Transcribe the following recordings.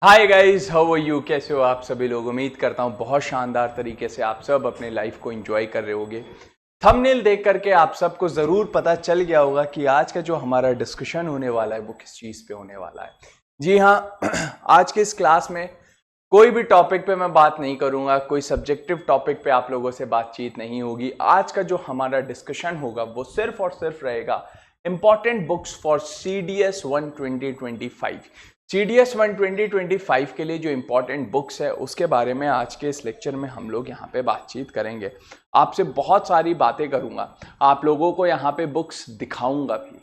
Hi guys, how are you? कैसे हो आप सभी लोग? उम्मीद करता हूँ बहुत शानदार तरीके से आप सब अपने लाइफ को एंजॉय कर रहे होगे। थंबनेल देख करके आप सबको ज़रूर पता चल गया होगा कि आज का जो हमारा डिस्कशन होने वाला है वो किस चीज़ पे होने वाला है। जी हाँ, आज के इस क्लास में कोई भी टॉपिक पे मैं बात नहीं करूंगा, कोई सब्जेक्टिव टॉपिक पे आप लोगों से बातचीत नहीं होगी। आज का जो हमारा डिस्कशन होगा वो सिर्फ और सिर्फ रहेगा important books for CDS 1 2025। CDS 1 2025 के लिए जो इंपॉर्टेंट बुक्स है उसके बारे में आज के इस लेक्चर में हम लोग यहाँ पे बातचीत करेंगे। आपसे बहुत सारी बातें करूंगा, आप लोगों को यहाँ पे बुक्स दिखाऊंगा भी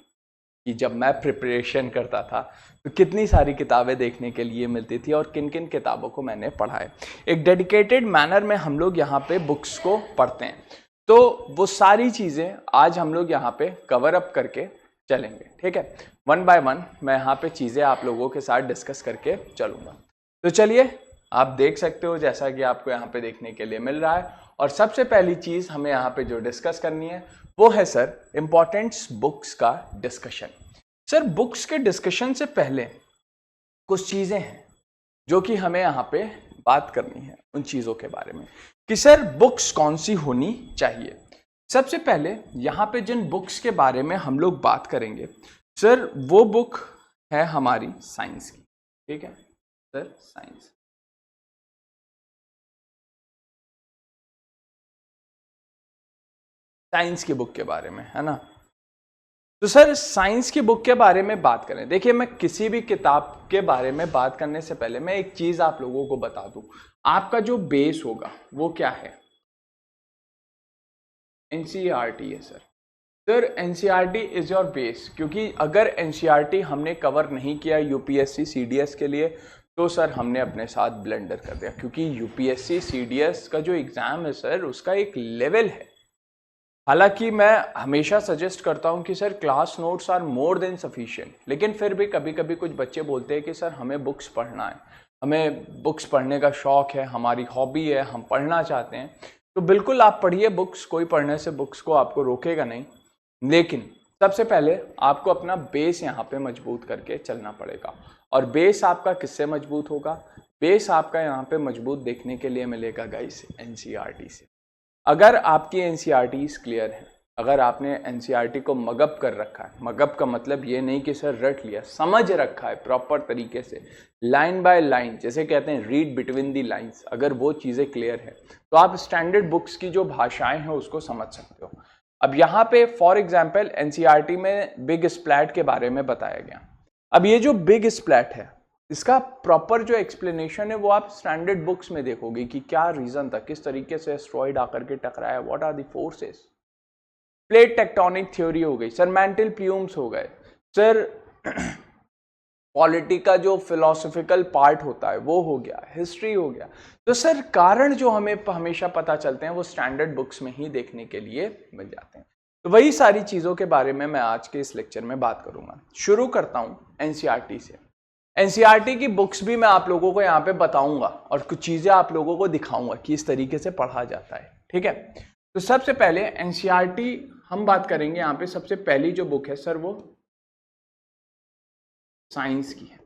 कि जब मैं प्रिपरेशन करता था तो कितनी सारी किताबें देखने के लिए मिलती थी और किन किन किताबों को मैंने पढ़ा है। एक डेडिकेटेड मैनर में हम लोग यहाँ पे बुक्स को पढ़ते हैं, तो वो सारी चीज़ें आज हम लोग यहाँ पे कवर अप करके चलेंगे। ठीक है, वन बाय वन मैं यहाँ पे चीज़ें आप लोगों के साथ डिस्कस करके चलूँगा। तो चलिए, आप देख सकते हो जैसा कि आपको यहाँ पे देखने के लिए मिल रहा है। और सबसे पहली चीज़ हमें यहाँ पे जो डिस्कस करनी है वो है सर इंपॉर्टेंट्स बुक्स का डिस्कशन। सर बुक्स के डिस्कशन से पहले कुछ चीज़ें हैं जो कि हमें यहाँ पे बात करनी है उन चीज़ों के बारे में कि सर बुक्स कौन सी होनी चाहिए। सबसे पहले यहाँ पे जिन बुक्स के बारे में हम लोग बात करेंगे सर, वो बुक है हमारी साइंस की। ठीक है सर, साइंस की बुक के बारे में है ना। तो सर साइंस की बुक के बारे में बात करें, देखिए मैं किसी भी किताब के बारे में बात करने से पहले मैं एक चीज आप लोगों को बता दूं, आपका जो बेस होगा वो क्या है? एनसीईआरटी है sir. Sir NCERT is your base, क्योंकि अगर एनसीईआरटी हमने कवर नहीं किया यूपीएससी सीडीएस के लिए तो सर हमने अपने साथ ब्लेंडर कर दिया, क्योंकि यूपीएससी सीडीएस का जो एग्जाम है सर उसका एक लेवल है। हालांकि मैं हमेशा सजेस्ट करता हूं कि sir class notes are more than sufficient, लेकिन फिर भी कभी कभी कुछ बच्चे बोलते हैं कि सर हमें बुक्स पढ़ना है, हमें बुक्स पढ़ने का शौक है, हमारी हॉबी है, हम पढ़ना चाहते हैं। तो बिल्कुल आप पढ़िए बुक्स, कोई पढ़ने से बुक्स को आपको रोकेगा नहीं, लेकिन सबसे पहले आपको अपना बेस यहाँ पे मजबूत करके चलना पड़ेगा। और बेस आपका किससे मजबूत होगा? बेस आपका यहाँ पे मजबूत देखने के लिए मिलेगा गाइस एनसीईआरटी से। अगर आपकी एनसीईआरटीज क्लियर है, अगर आपने एनसीईआरटी को मगअप कर रखा है, मगअप का मतलब ये नहीं कि सर रट लिया, समझ रखा है प्रॉपर तरीके से लाइन बाय लाइन, जैसे कहते हैं रीड बिटवीन दी लाइंस, अगर वो चीज़ें क्लियर है तो आप स्टैंडर्ड बुक्स की जो भाषाएं हैं उसको समझ सकते हो। अब यहाँ पे फॉर एग्जाम्पल एनसीईआरटी में बिग स्प्लैट के बारे में बताया गया। अब ये जो बिग स्प्लैट है इसका प्रॉपर जो एक्सप्लेनेशन है वो आप स्टैंडर्ड बुक्स में देखोगे कि क्या रीजन था, किस तरीके से एस्ट्रॉइड आकर के टकराया, what are the forces. Plate tectonic theory हो गई सर, मेंटल प्यूम्स हो गए सर, पॉलिटी का जो फिलोसॉफिकल पार्ट होता है वो हो गया, हिस्ट्री हो गया। तो सर कारण जो हमें हमेशा पता चलते हैं वो स्टैंडर्ड बुक्स में ही देखने के लिए मिल जाते हैं। तो वही सारी चीजों के बारे में मैं आज के इस लेक्चर में बात करूंगा। शुरू करता हूं एनसीईआरटी से। एनसीईआरटी की बुक्स भी मैं आप लोगों को यहाँ पे बताऊंगा और कुछ चीजें आप लोगों को दिखाऊंगा कि इस तरीके से पढ़ा जाता है। ठीक है, तो सबसे पहले एनसीईआरटी हम बात करेंगे यहाँ पे। सबसे पहली जो बुक है सर वो साइंस की है।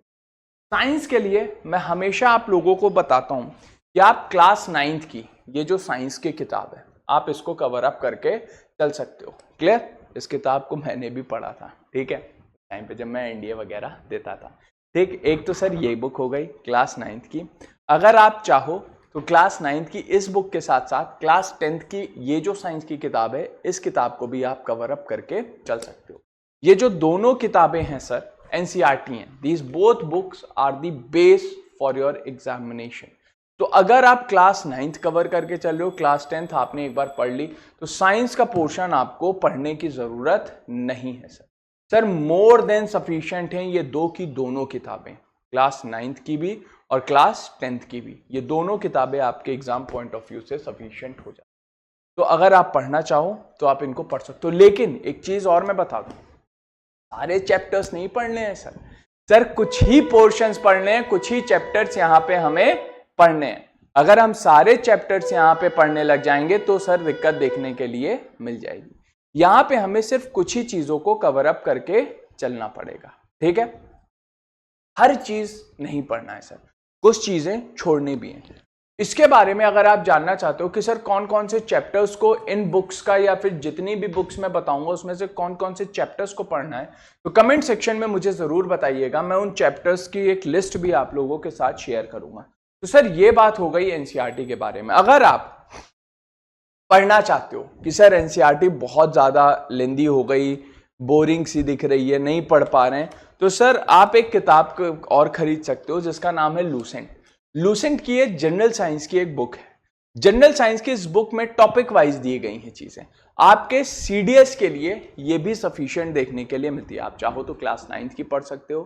साइंस के लिए मैं हमेशा आप लोगों को बताता हूँ कि आप क्लास 9th की ये जो साइंस की किताब है आप इसको कवर अप करके चल सकते हो। क्लियर? इस किताब को मैंने भी पढ़ा था, ठीक है, टाइम पे जब मैं एनडीए वगैरह देता था। ठीक, एक तो सर ये बुक हो गई क्लास 9th की। अगर आप चाहो तो क्लास 9th की इस बुक के साथ साथ क्लास 10th की ये जो साइंस की किताब है इस किताब को भी आप कवर अप करके चल सकते हो। ये जो दोनों किताबें हैं सर एनसीईआरटी हैं, these both books are the base for your examination. तो अगर आप क्लास 9th कवर करके चल रहे हो, क्लास 10th आपने एक बार पढ़ ली, तो साइंस का पोर्शन आपको पढ़ने की जरूरत नहीं है सर। सर मोर देन सफिशिएंट हैं ये दो की दोनों किताबें, क्लास 9th की भी और क्लास 10th की भी। ये दोनों किताबें आपके एग्जाम पॉइंट ऑफ व्यू से सफिशिएंट हो जाती। तो अगर आप पढ़ना चाहो तो आप इनको पढ़ सकते हो, लेकिन एक चीज और मैं बता दूं, सारे चैप्टर्स नहीं पढ़ने हैं सर। सर कुछ ही पोर्शंस पढ़ने हैं, कुछ ही चैप्टर्स यहाँ पे हमें पढ़ने हैं। अगर हम सारे चैप्टर्स यहाँ पे पढ़ने लग जाएंगे तो सर दिक्कत देखने के लिए मिल जाएगी। यहाँ पे हमें सिर्फ कुछ ही चीजों को कवर अप करके चलना पड़ेगा। ठीक है, हर चीज नहीं पढ़ना है सर। कुछ चीजें छोड़नी भी हैं। इसके बारे में अगर आप जानना चाहते हो कि सर कौन कौन से चैप्टर्स को इन बुक्स का या फिर जितनी भी बुक्स मैं बताऊंगा उसमें से कौन कौन से चैप्टर्स को पढ़ना है, तो कमेंट सेक्शन में मुझे जरूर बताइएगा। मैं उन चैप्टर्स की एक लिस्ट भी आप लोगों के साथ शेयर करूंगा। तो सर ये बात हो गई एनसीईआरटी के बारे में। अगर आप पढ़ना चाहते हो कि सर एनसीईआरटी बहुत ज्यादा लेंदी हो गई, बोरिंग सी दिख रही है, नहीं पढ़ पा रहे हैं, तो सर आप एक किताब और खरीद सकते हो जिसका नाम है लूसेंट। लूसेंट की एक जनरल साइंस की एक बुक है। जनरल साइंस की इस बुक में टॉपिक वाइज दी गई हैं चीजें। आपके सीडीएस के लिए ये भी सफिशिएंट देखने के लिए मिलती है। आप चाहो तो क्लास 9th की पढ़ सकते हो,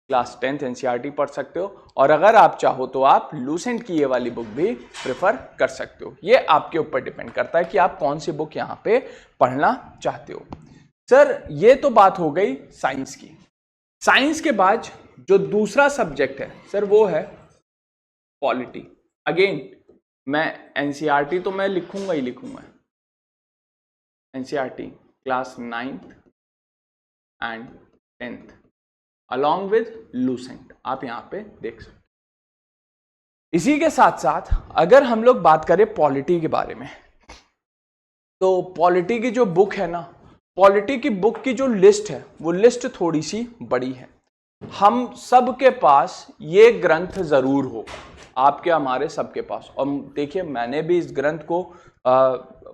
क्लास 10th एनसीईआरटी पढ़ सकते हो, और अगर आप चाहो तो आप लूसेंट की ये वाली बुक भी प्रेफर कर सकते हो। ये आपके ऊपर डिपेंड करता है कि आप कौन सी बुक यहाँ पे पढ़ना चाहते हो। सर ये तो बात हो गई साइंस की। साइंस के बाद जो दूसरा सब्जेक्ट है सर वो है पॉलिटी। अगेन मैं एनसीईआरटी तो मैं लिखूंगा ही लिखूंगा, NCERT class 9th and 10th along with Lucent आप यहां पे देख सकते हो। इसी के साथ साथ अगर हम लोग बात करें पॉलिटी के बारे में, तो पॉलिटी की जो बुक है ना, पॉलिटी की बुक की जो लिस्ट है वो लिस्ट थोड़ी सी बड़ी है। हम सबके पास ये ग्रंथ जरूर होगा, आपके हमारे सबके पास। और देखिए मैंने भी इस ग्रंथ को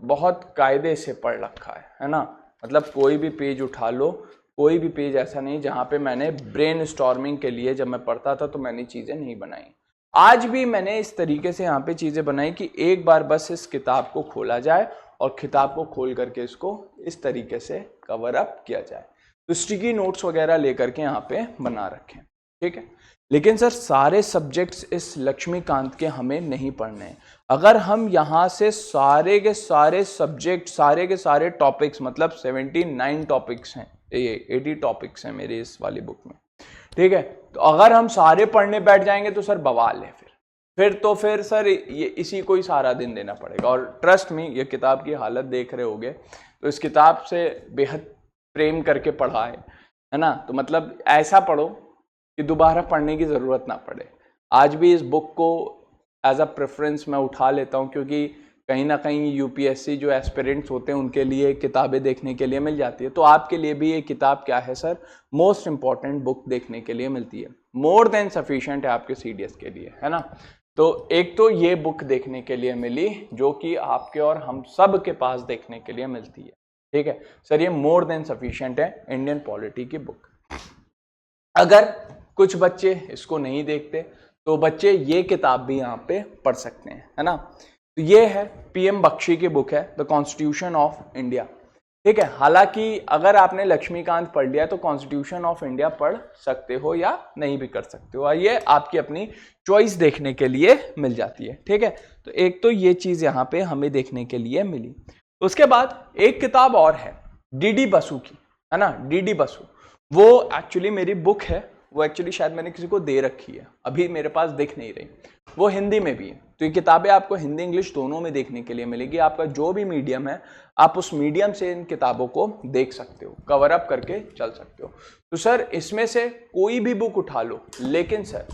बहुत कायदे से पढ़ रखा है ना। मतलब कोई भी पेज उठा लो, कोई भी पेज ऐसा नहीं जहाँ पे मैंने ब्रेन स्टॉर्मिंग के लिए जब मैं पढ़ता था तो मैंने चीज़ें नहीं बनाई। आज भी मैंने इस तरीके से यहाँ पे चीज़ें बनाई कि एक बार बस इस किताब को खोला जाए और किताब को खोल करके इसको इस तरीके से कवर अप किया जाए। तो स्टिकी नोट्स वगैरह लेकर के यहाँ पे बना रखें, ठीक है। लेकिन सर सारे सब्जेक्ट्स इस लक्ष्मीकांत के हमें नहीं पढ़ने हैं। अगर हम यहाँ से सारे के सारे सब्जेक्ट, सारे के सारे टॉपिक्स, मतलब 79 टॉपिक्स हैं, ये 80 टॉपिक्स हैं मेरे इस वाली बुक में, ठीक है। तो अगर हम सारे पढ़ने बैठ जाएंगे तो सर बवाल है। फिर सर ये इसी को ही सारा दिन देना पड़ेगा। और ट्रस्ट मी, ये किताब की हालत देख रहे होगे तो इस किताब से बेहद प्रेम करके पढ़ा है ना। तो मतलब ऐसा पढ़ो कि दोबारा पढ़ने की ज़रूरत ना पड़े। आज भी इस बुक को एज अ प्रेफरेंस मैं उठा लेता हूँ, क्योंकि कहीं ना कहीं यूपीएससी जो एस्पिरेंट्स होते हैं उनके लिए किताबें देखने के लिए मिल जाती है। तो आपके लिए भी ये किताब क्या है सर, मोस्ट इंपॉर्टेंट बुक देखने के लिए मिलती है। मोर देन सफिशिएंट है आपके सीडीएस के लिए, है ना। तो एक तो ये बुक देखने के लिए मिली जो कि आपके और हम सब के पास देखने के लिए मिलती है, ठीक है सर। ये मोर देन सफिशिएंट है इंडियन पॉलिटी की बुक। अगर कुछ बच्चे इसको नहीं देखते तो बच्चे ये किताब भी यहाँ पे पढ़ सकते हैं, है ना। तो ये है पीएम बख्शी की बुक है, द कॉन्स्टिट्यूशन ऑफ इंडिया, ठीक है। हालांकि अगर आपने लक्ष्मीकांत पढ़ लिया तो कॉन्स्टिट्यूशन ऑफ इंडिया पढ़ सकते हो या नहीं भी कर सकते हो, ये आपकी अपनी चॉइस देखने के लिए मिल जाती है, ठीक है। तो एक तो ये चीज यहाँ पे हमें देखने के लिए मिली। उसके बाद एक किताब और है डीडी बसु की, है ना। डीडी बसु वो एक्चुअली मेरी बुक है, वो एक्चुअली शायद मैंने किसी को दे रखी है, अभी मेरे पास दिख नहीं रही। वो हिंदी में भी है, तो ये किताबें आपको हिंदी इंग्लिश दोनों में देखने के लिए मिलेगी। आपका जो भी मीडियम है आप उस मीडियम से इन किताबों को देख सकते हो, कवर अप करके चल सकते हो। तो सर इसमें से कोई भी बुक उठा लो, लेकिन सर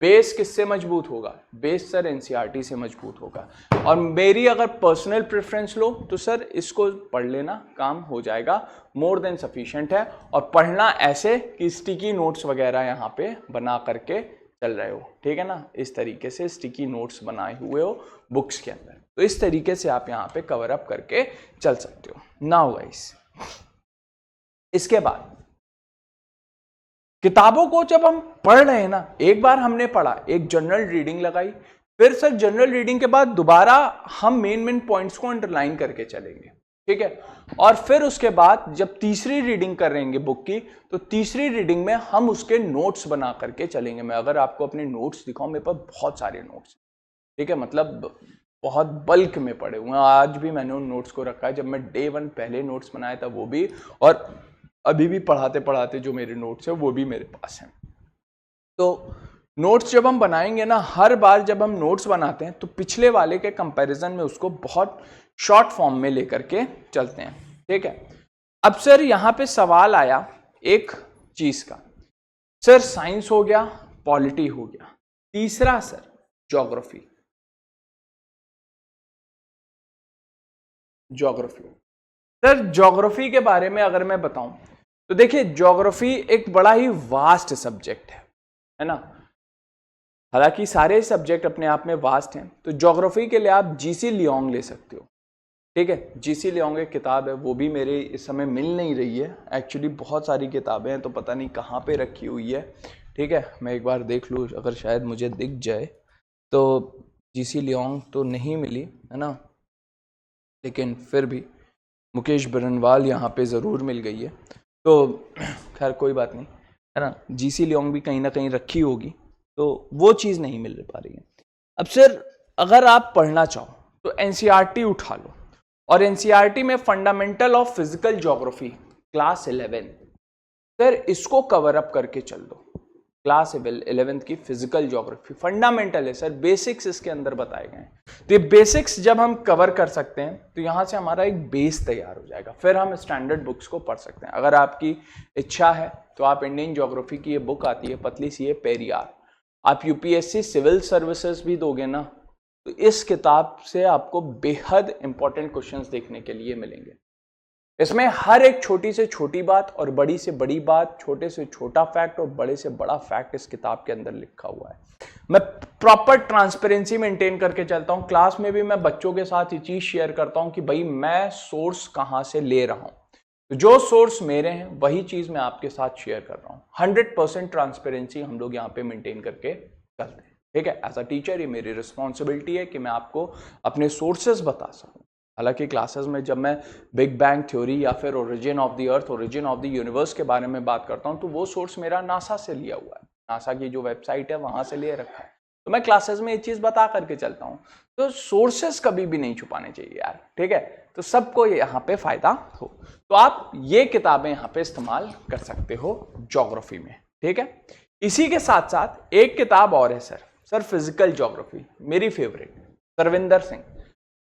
बेस किससे मजबूत होगा, बेस सर एनसीईआरटी से मजबूत होगा। और मेरी अगर पर्सनल प्रेफरेंस लो तो सर इसको पढ़ लेना, काम हो जाएगा, मोर देन सफिशिएंट है। और पढ़ना ऐसे कि स्टिकी नोट्स वगैरह यहाँ पे बना करके चल रहे हो, ठीक है ना। इस तरीके से स्टिकी नोट्स बनाए हुए हो बुक्स के अंदर, तो इस तरीके से आप यहाँ पे कवर अप करके चल सकते हो। नाउ गाइस, इसके बाद किताबों को जब हम पढ़ रहे हैं ना, एक बार हमने पढ़ा, एक जनरल रीडिंग लगाई, फिर सर जनरल रीडिंग के बाद दोबारा हम मेन पॉइंट्स को अंडरलाइन करके चलेंगे, ठीक है। और फिर उसके बाद जब तीसरी रीडिंग करेंगे बुक की, तो तीसरी रीडिंग में हम उसके नोट्स बना करके चलेंगे। मैं अगर आपको अपने नोट्स दिखाऊं, मेरे पास बहुत सारे नोट्स, ठीक है, मतलब बहुत बल्क में पड़े हुए हैं। आज भी मैंने उन नोट्स को रखा है, जब मैं डे 1 पहले नोट्स बनाया था वो भी, और अभी भी पढ़ाते पढ़ाते जो मेरे नोट्स है वो भी मेरे पास हैं। तो नोट्स जब हम बनाएंगे ना, हर बार जब हम नोट्स बनाते हैं तो पिछले वाले के कंपैरिजन में उसको बहुत शॉर्ट फॉर्म में लेकर के चलते हैं, ठीक है। अब सर यहाँ पे सवाल आया एक चीज का, सर साइंस हो गया, पॉलिटी हो गया, तीसरा sir geography. Geography sir, geography के बारे में अगर मैं बताऊं तो देखिए, ज्योग्राफी एक बड़ा ही वास्ट सब्जेक्ट है ना। हालांकि सारे सब्जेक्ट अपने आप में वास्ट हैं, तो ज्योग्राफी के लिए आप जीसी लियोंग ले सकते हो। ठीक है, जीसी लियोंग एक किताब है, वो भी मेरे इस समय मिल नहीं रही है एक्चुअली। बहुत सारी किताबें हैं तो पता नहीं कहाँ पे रखी हुई है। ठीक है, मैं एक बार देख लूँ, अगर शायद मुझे दिख जाए तो। जीसी लियोंग तो नहीं मिली है ना, लेकिन फिर भी मुकेश बरनवाल यहाँ पे ज़रूर मिल गई है, तो खैर कोई बात नहीं है ना। जीसी लियोंग भी कहीं ना कहीं रखी होगी, तो वो चीज़ नहीं मिल पा रही है। अब सर, अगर आप पढ़ना चाहो तो एनसीईआरटी उठा लो, और एनसीईआरटी में fundamental of physical geography class 11, sir इसको कवर अप करके चल दो। क्लास 11th की फिजिकल ज्योग्राफी फंडामेंटल है सर, बेसिक्स इसके अंदर बताए गए हैं। तो ये बेसिक्स जब हम कवर कर सकते हैं तो यहां से हमारा एक बेस तैयार हो जाएगा, फिर हम स्टैंडर्ड बुक्स को पढ़ सकते हैं। अगर आपकी इच्छा है तो आप इंडियन ज्योग्राफी की ये बुक आती है, पतली सी है, पेरियार, आप यूपीएससी सिविल सर्विसेज भी दोगे ना, तो इस किताब से आपको बेहद इंपॉर्टेंट क्वेश्चंस देखने के लिए मिलेंगे। इसमें हर एक छोटी से छोटी बात और बड़ी से बड़ी बात, छोटे से छोटा फैक्ट और बड़े से बड़ा फैक्ट इस किताब के अंदर लिखा हुआ है। मैं प्रॉपर ट्रांसपेरेंसी मेंटेन करके चलता हूं। क्लास में भी मैं बच्चों के साथ ये चीज शेयर करता हूं कि भाई मैं सोर्स कहां से ले रहा हूं, तो जो सोर्स मेरे हैं वही चीज मैं आपके साथ शेयर कर रहा हूं। 100% ट्रांसपेरेंसी हम लोग यहाँ पे मेंटेन करके चलते हैं। ठीक है, एज अ टीचर ये मेरी रिस्पॉन्सिबिलिटी है कि मैं आपको अपने सोर्सेज बता सकूं। हालांकि क्लासेस में जब मैं बिग बैंग थ्योरी या फिर origin of the earth, origin of the universe के बारे में बात करता हूं, तो वो सोर्स मेरा नासा से लिया हुआ है, नासा की जो वेबसाइट है वहां से ले रखा है। तो मैं क्लासेस में ये चीज बता करके चलता हूं, तो सोर्सेस कभी भी नहीं छुपाने चाहिए यार। ठीक है, तो सबको यहाँ पे फायदा हो, तो आप ये किताबें यहाँ पे इस्तेमाल कर सकते हो ज्योग्राफी में। ठीक है, इसी के साथ साथ एक किताब और है सर फिजिकल ज्योग्राफी, मेरी फेवरेट, सरविंदर सिंह।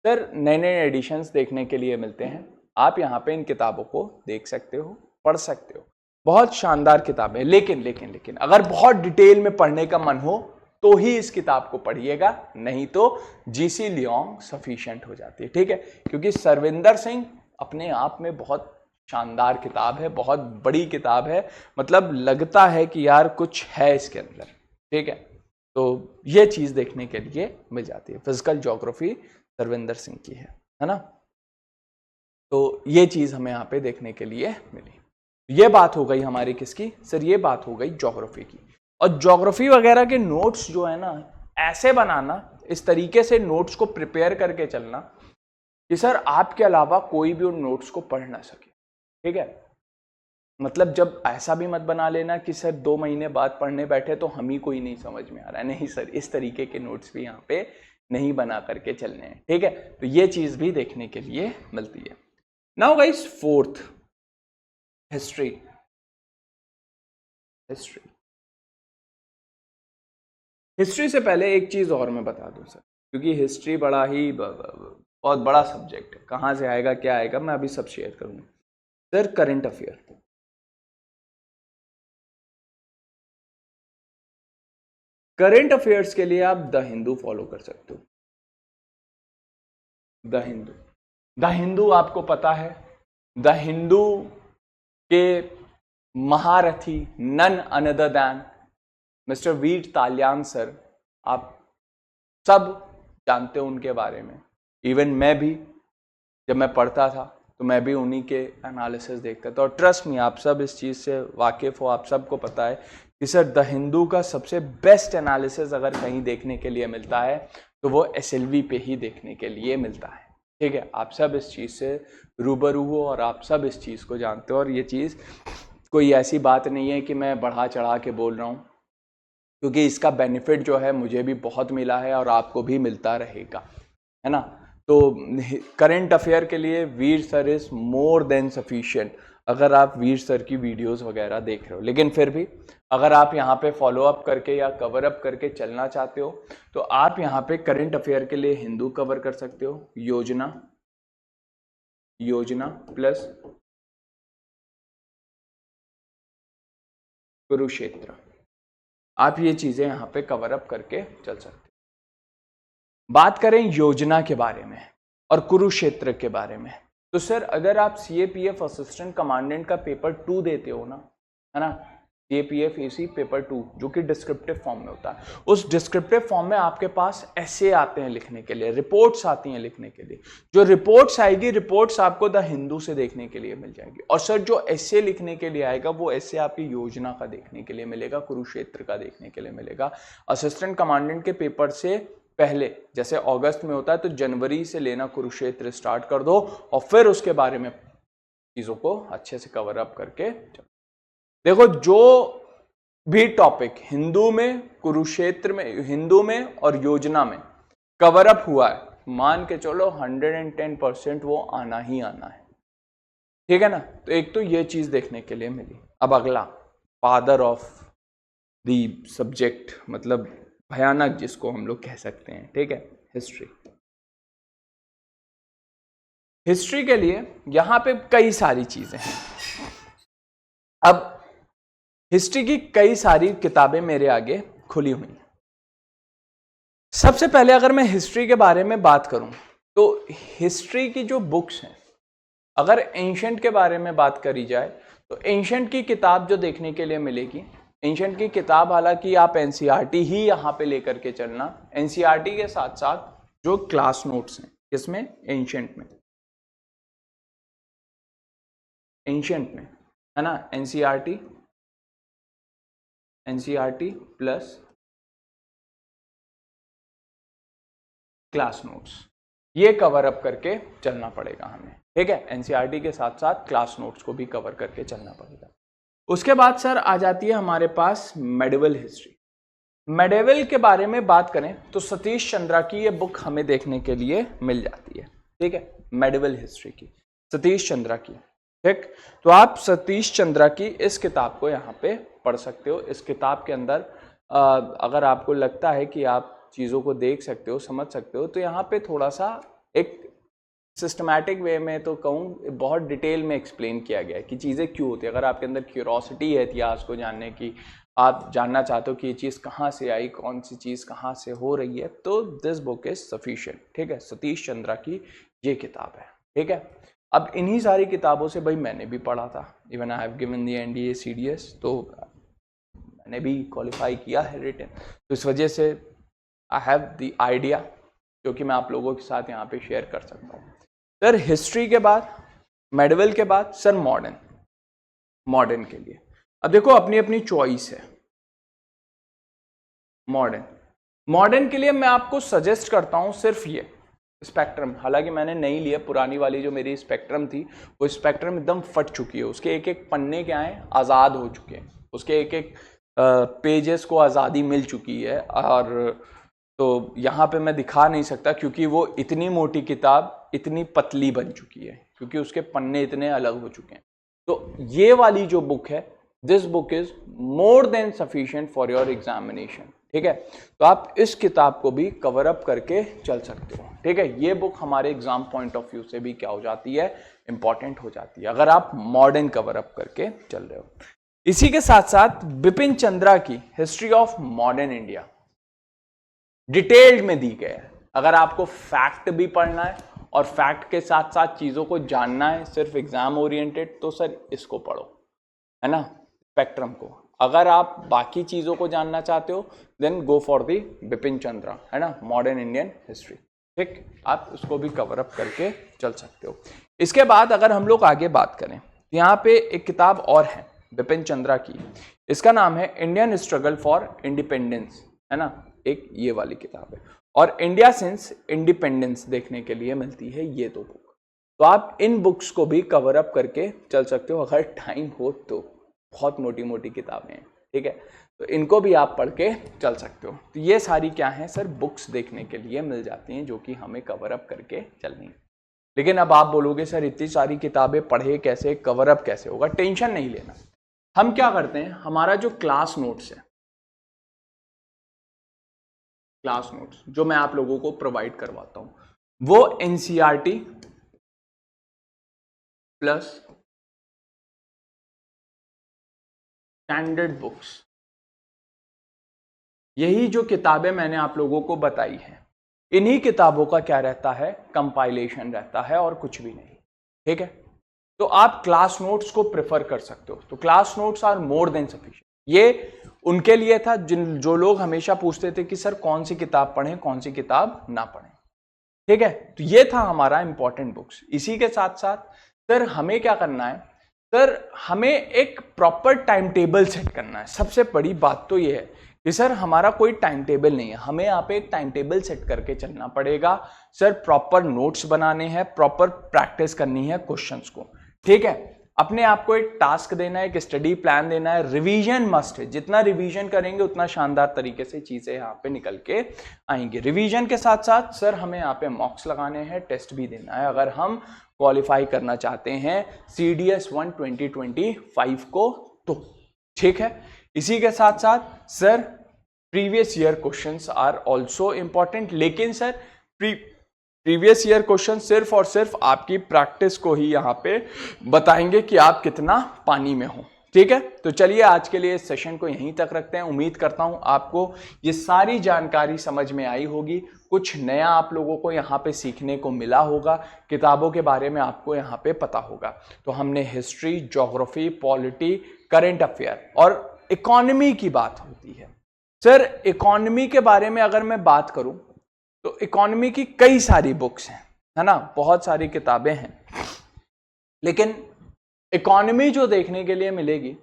सर नए नए एडिशंस देखने के लिए मिलते हैं, आप यहाँ पे इन किताबों को देख सकते हो, पढ़ सकते हो। बहुत शानदार किताब है, लेकिन अगर बहुत डिटेल में पढ़ने का मन हो तो ही इस किताब को पढ़िएगा, नहीं तो जीसी लियोंग सफिशिएंट हो जाती है। ठीक है, क्योंकि सरविंदर सिंह अपने आप में बहुत शानदार किताब है, बहुत बड़ी किताब है, मतलब लगता है कि यार कुछ है इसके अंदर। ठीक है, तो ये चीज देखने के लिए मिल जाती है, फिजिकल ज्योग्राफी सरविंदर सिंह की है ना। तो ये चीज हमें यहाँ पे देखने के लिए मिली। ये बात हो गई हमारी किसकी सर, ये बात हो गई ज्योग्राफी की। और ज्योग्राफी वगैरह के नोट्स जो है ना, ऐसे बनाना, इस तरीके से नोट्स को प्रिपेयर करके चलना कि सर आपके अलावा कोई भी उन नोट्स को पढ़ ना सके। ठीक है, मतलब जब ऐसा भी मत बना लेना कि सर 2 महीने बाद पढ़ने बैठे तो हम ही कोई नहीं समझ में आ रहा है। नहीं सर, इस तरीके के नोट्स भी यहाँ पे नहीं बना करके चलने हैं। ठीक है, तो ये चीज भी देखने के लिए मिलती है। Now guys, fourth, history. History history से पहले एक चीज और मैं बता दूं सर, क्योंकि हिस्ट्री बड़ा ही बहुत बड़ा सब्जेक्ट है, कहाँ से आएगा क्या आएगा मैं अभी सब शेयर करूंगा। Sir current affair, current affairs के लिए आप द हिंदू फॉलो कर सकते हो। द हिंदू, द हिंदू आपको पता है, द हिंदू के महारथी नन अनदर दैन मिस्टर वीर तालियान सर, आप सब जानते हो उनके बारे में। इवन मैं भी जब मैं पढ़ता था तो मैं भी उन्हीं के एनालिसिस देखता था, और ट्रस्ट मी आप सब इस चीज़ से वाकिफ हो, आप सबको पता है कि सर द हिंदू का सबसे बेस्ट एनालिसिस अगर कहीं देखने के लिए मिलता है तो वो एसएलवी पे ही देखने के लिए मिलता है। ठीक है, आप सब इस चीज़ से रूबरू हो और आप सब इस चीज़ को जानते हो, और ये चीज़ कोई ऐसी बात नहीं है कि मैं बढ़ा चढ़ा के बोल रहा हूँ, क्योंकि इसका बेनिफिट जो है मुझे भी बहुत मिला है और आपको भी मिलता रहेगा, है ना। तो करंट अफेयर के लिए Veer sir is more than sufficient, अगर आप वीर सर की वीडियोस वगैरह देख रहे हो। लेकिन फिर भी अगर आप यहाँ पे फॉलो अप करके या कवर अप करके चलना चाहते हो तो आप यहाँ पे करंट अफेयर के लिए हिंदू कवर कर सकते हो, योजना, योजना प्लस कुरुक्षेत्र। आप ये चीजें यहाँ पे कवर अप करके चल सकते हो। बात करें योजना के बारे में और कुरुक्षेत्र के बारे में, तो सर अगर आप CAPF असिस्टेंट कमांडेंट का पेपर 2 देते हो ना, है ना, CAPF AC पेपर 2 जो कि डिस्क्रिप्टिव फॉर्म में होता है, उस डिस्क्रिप्टिव फॉर्म में आपके पास ऐसे आते हैं लिखने के लिए, रिपोर्ट्स आती हैं लिखने के लिए। जो रिपोर्ट्स आएगी, रिपोर्ट्स आपको द हिंदू से देखने के लिए मिल जाएगी। और सर जो ऐसे लिखने के लिए आएगा वो ऐसे आपकी योजना का देखने के लिए मिलेगा, कुरुक्षेत्र का देखने के लिए मिलेगा। असिस्टेंट कमांडेंट के पेपर से पहले जैसे अगस्त में होता है, तो जनवरी से लेना कुरुक्षेत्र स्टार्ट कर दो और फिर उसके बारे में चीजों को अच्छे से कवर अप करके देखो। जो भी टॉपिक हिंदू में, कुरुक्षेत्र में, हिंदू में और योजना में कवर अप हुआ है, मान के चलो 110% वो आना ही आना है, ठीक है ना। तो एक तो ये चीज देखने के लिए मिली। अब अगला, फादर ऑफ द सब्जेक्ट, मतलब भयानक जिसको हम लोग कह सकते हैं, ठीक है, हिस्ट्री। हिस्ट्री के लिए यहां पे कई सारी चीजें हैं। अब हिस्ट्री की कई सारी किताबें मेरे आगे खुली हुई हैं। सबसे पहले अगर मैं हिस्ट्री के बारे में बात करूं, तो हिस्ट्री की जो बुक्स हैं, अगर एंशंट के बारे में बात करी जाए तो एंशंट की किताब जो देखने के लिए मिलेगी, एंशंट की किताब, हालांकि आप एनसीईआरटी ही यहां पे लेकर के चलना, एनसीईआरटी के साथ साथ जो क्लास नोट्स हैं, किसमें, एंशंट में, एंशंट में, है ना, एनसीईआरटी प्लस क्लास नोट्स, ये कवर अप करके चलना पड़ेगा हमें, ठीक है। एनसीईआरटी के साथ साथ क्लास नोट्स को भी कवर करके चलना पड़ेगा। उसके बाद सर आ जाती है हमारे पास मेडिवल हिस्ट्री। मेडिवल के बारे में बात करें तो सतीश चंद्रा की ये बुक हमें देखने के लिए मिल जाती है, ठीक है, मेडिवल हिस्ट्री की, सतीश चंद्रा की, ठीक। तो आप सतीश चंद्रा की इस किताब को यहाँ पे पढ़ सकते हो। इस किताब के अंदर अगर आपको लगता है कि आप चीज़ों को देख सकते हो, समझ सकते हो, तो यहाँ पे थोड़ा सा एक सिस्टमैटिक वे में तो कहूँ बहुत डिटेल में एक्सप्लेन किया गया है कि चीज़ें क्यों होती है। अगर आपके अंदर क्यूरोसिटी है इतिहास को जानने की, आप जानना चाहते हो कि ये चीज़ कहाँ से आई, कौन सी चीज़ कहाँ से हो रही है, तो दिस बुक इज सफिशिएंट, ठीक है। सतीश चंद्रा की ये किताब है, ठीक है। अब इन्हीं सारी किताबों से भाई मैंने भी पढ़ा था, even I have given the NDA CDS, तो मैंने भी क्वालिफाई किया है रिटन, तो इस वजह से आई हैव द आइडिया जो कि मैं आप लोगों के साथ यहाँ पे शेयर कर सकता हूँ। सर हिस्ट्री के बाद, मेडिवल के बाद सर मॉडर्न, मॉडर्न के लिए अब देखो अपनी अपनी चॉइस है। मॉडर्न के लिए मैं आपको सजेस्ट करता हूं सिर्फ ये स्पेक्ट्रम, हालांकि मैंने नहीं लिया, पुरानी वाली जो मेरी स्पेक्ट्रम थी वो स्पेक्ट्रम एकदम फट चुकी है, उसके एक एक पन्ने क्या हैं, आज़ाद हो चुके हैं, उसके एक एक पेजेस को आज़ादी मिल चुकी है। और तो यहाँ पे मैं दिखा नहीं सकता क्योंकि वो इतनी मोटी किताब इतनी पतली बन चुकी है, क्योंकि उसके पन्ने इतने अलग हो चुके हैं। तो ये वाली जो बुक है, this book is more than sufficient for your examination, ठीक है। तो आप इस किताब को भी कवर अप करके चल सकते हो, ठीक है। ये बुक हमारे एग्जाम पॉइंट ऑफ व्यू से भी क्या हो जाती है, इंपॉर्टेंट हो जाती है, अगर आप मॉडर्न कवर अप करके चल रहे हो। इसी के साथ साथ बिपिन चंद्रा की history of modern India detailed में दी गई है। अगर आपको फैक्ट भी पढ़ना है और फैक्ट के साथ साथ चीज़ों को जानना है, सिर्फ एग्जाम ओरिएंटेड, तो सर इसको पढ़ो, है ना, स्पेक्ट्रम को। अगर आप बाकी चीज़ों को जानना चाहते हो then go for the Bipin Chandra, है ना, मॉडर्न इंडियन हिस्ट्री, ठीक। आप उसको भी कवर अप करके चल सकते हो। इसके बाद अगर हम लोग आगे बात करें, यहाँ पे एक किताब और है बिपिन चंद्रा की, इसका नाम है इंडियन स्ट्रगल फॉर इंडिपेंडेंस, है ना, एक ये वाली किताब है। और इंडिया सिंस इंडिपेंडेंस देखने के लिए मिलती है ये दो बुक। तो आप इन बुक्स को भी कवर अप करके चल सकते हो अगर टाइम हो तो, बहुत मोटी मोटी किताबें हैं, ठीक है। तो इनको भी आप पढ़ के चल सकते हो। तो ये सारी क्या है सर, बुक्स देखने के लिए मिल जाती हैं जो कि हमें कवर अप करके चलनी है। लेकिन अब आप बोलोगे सर इतनी सारी किताबें पढ़े कैसे, कवर अप कैसे होगा, टेंशन नहीं लेना। हम क्या करते हैं, हमारा जो क्लास नोट्स है, क्लास नोट्स जो मैं आप लोगों को प्रोवाइड करवाता हूं, वो एनसीईआरटी प्लस स्टैंडर्ड बुक्स यही जो किताबें मैंने आप लोगों को बताई हैं, इन्हीं किताबों का क्या रहता है, कंपाइलेशन रहता है और कुछ भी नहीं। ठीक है, तो आप क्लास नोट्स को प्रेफर कर सकते हो। तो class notes are more than sufficient. ये उनके लिए था जो लोग हमेशा पूछते थे कि सर कौन सी किताब पढ़ें, कौन सी किताब ना पढ़ें। ठीक है, तो ये था हमारा इंपॉर्टेंट बुक्स। इसी के साथ साथ सर हमें क्या करना है, सर हमें एक प्रॉपर टाइम टेबल सेट करना है। सबसे बड़ी बात तो ये है कि सर हमारा कोई टाइम टेबल नहीं है, हमें यहाँ पे एक टाइम टेबल सेट करके चलना पड़ेगा। सर प्रॉपर नोट्स बनाने हैं, प्रॉपर प्रैक्टिस करनी है क्वेश्चंस को। ठीक है, अपने आप को एक टास्क देना है, एक स्टडी प्लान देना है, रिवीजन मस्ट है। जितना रिवीजन करेंगे उतना शानदार तरीके से चीजें यहाँ पे निकल के आएंगी। रिवीजन के साथ साथ सर हमें यहाँ पे मॉक्स लगाने हैं, टेस्ट भी देना है अगर हम क्वालिफाई करना चाहते हैं CDS 1 2025 को तो। ठीक है, इसी के साथ साथ sir previous year questions are also important, लेकिन सर प्रीवियस ईयर क्वेश्चन सिर्फ और सिर्फ आपकी प्रैक्टिस को ही यहाँ पे बताएंगे कि आप कितना पानी में हो। ठीक है, तो चलिए आज के लिए इस सेशन को यहीं तक रखते हैं। उम्मीद करता हूँ आपको ये सारी जानकारी समझ में आई होगी, कुछ नया आप लोगों को यहाँ पे सीखने को मिला होगा, किताबों के बारे में आपको यहाँ पे पता होगा। तो हमने history, geography, polity, current affair और इकोनॉमी की बात होती है। सर इकोनॉमी के बारे में अगर मैं बात करूं तो इकोनॉमी की कई सारी बुक्स हैं, है ना, बहुत सारी किताबें हैं, लेकिन इकोनॉमी जो देखने के लिए मिलेगी,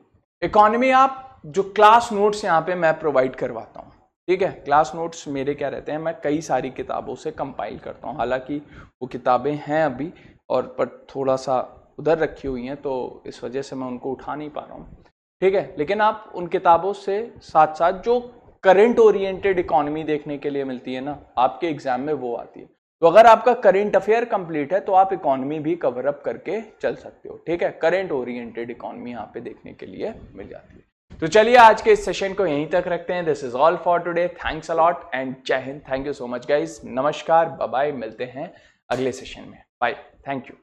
इकोनॉमी आप जो क्लास नोट्स यहाँ पे मैं प्रोवाइड करवाता हूँ। ठीक है, क्लास नोट्स मेरे क्या रहते हैं, मैं कई सारी किताबों से कंपाइल करता हूँ। हालांकि वो किताबें हैं अभी और पर थोड़ा सा उधर रखी हुई हैं, तो इस वजह से मैं उनको उठा नहीं पा रहा हूँ। ठीक है, लेकिन आप उन किताबों से साथ साथ जो करंट ओरिएंटेड इकोनॉमी देखने के लिए मिलती है ना, आपके एग्जाम में वो आती है। तो अगर आपका करंट अफेयर कंप्लीट है तो आप इकोनॉमी भी कवर अप करके चल सकते हो। ठीक है, करंट ओरिएंटेड इकोनॉमी यहाँ पे देखने के लिए मिल जाती है। तो चलिए आज के इस सेशन को यहीं तक रखते हैं। This is all for today. Thanks a lot and जय हिंद। Thank you so much guys. नमस्कार, बाय बाय, मिलते हैं अगले सेशन में। Bye, thank you.